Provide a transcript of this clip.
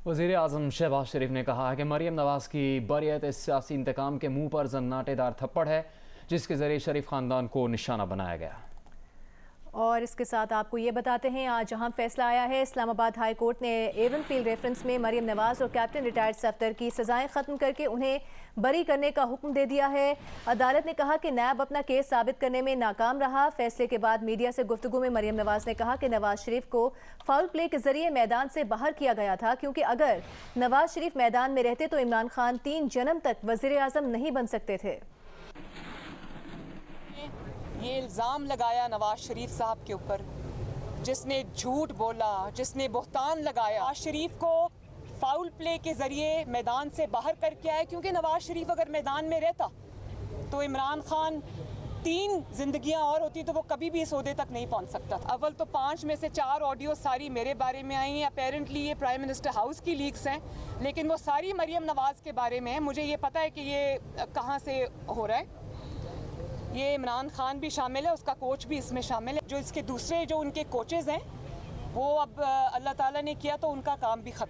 वज़ीर-ए-आज़म शहबाज शरीफ ने कहा है कि मरीम नवाज़ की बरियत इस सियासी इंतकाम के मुंह पर जन्नाटेदार थप्पड़ है जिसके ज़रिए शरीफ ख़ानदान को निशाना बनाया गया। और इसके साथ आपको ये बताते हैं आज अहम फैसला आया है। इस्लामाबाद हाई कोर्ट ने एवन फील्ड रेफरेंस में मरीम नवाज़ और कैप्टन रिटायर्ड सफदर की सजाएं ख़त्म करके उन्हें बरी करने का हुक्म दे दिया है। अदालत ने कहा कि नैब अपना केस साबित करने में नाकाम रहा। फैसले के बाद मीडिया से गुफ्तगू में मरीम नवाज़ ने कहा कि नवाज शरीफ को फाउल प्ले के जरिए मैदान से बाहर किया गया था, क्योंकि अगर नवाज शरीफ मैदान में रहते तो इमरान खान 3 जन्म तक वज़ीर-ए-आज़म नहीं बन सकते थे। ये इल्ज़ाम लगाया नवाज शरीफ साहब के ऊपर, जिसने झूठ बोला, जिसने बुहतान लगाया, नवाज शरीफ को फाउल प्ले के ज़रिए मैदान से बाहर करके आया, क्योंकि नवाज शरीफ अगर मैदान में रहता तो इमरान खान 3 जिंदगियां और होती तो वो कभी भी इस ओहदे तक नहीं पहुंच सकता था। अव्वल तो 5 में से 4 ऑडियो सारी मेरे बारे में आई हैं। अपेरेंटली ये प्राइम मिनिस्टर हाउस की लीक्स हैं, लेकिन वो सारी मरीम नवाज़ के बारे में है। मुझे ये पता है कि ये कहाँ से हो रहा है। ये इमरान खान भी शामिल है, उसका कोच भी इसमें शामिल है। जो इसके दूसरे जो उनके कोचेज़ हैं वो अब अल्लाह ताला ने किया तो उनका काम भी ख़त्म।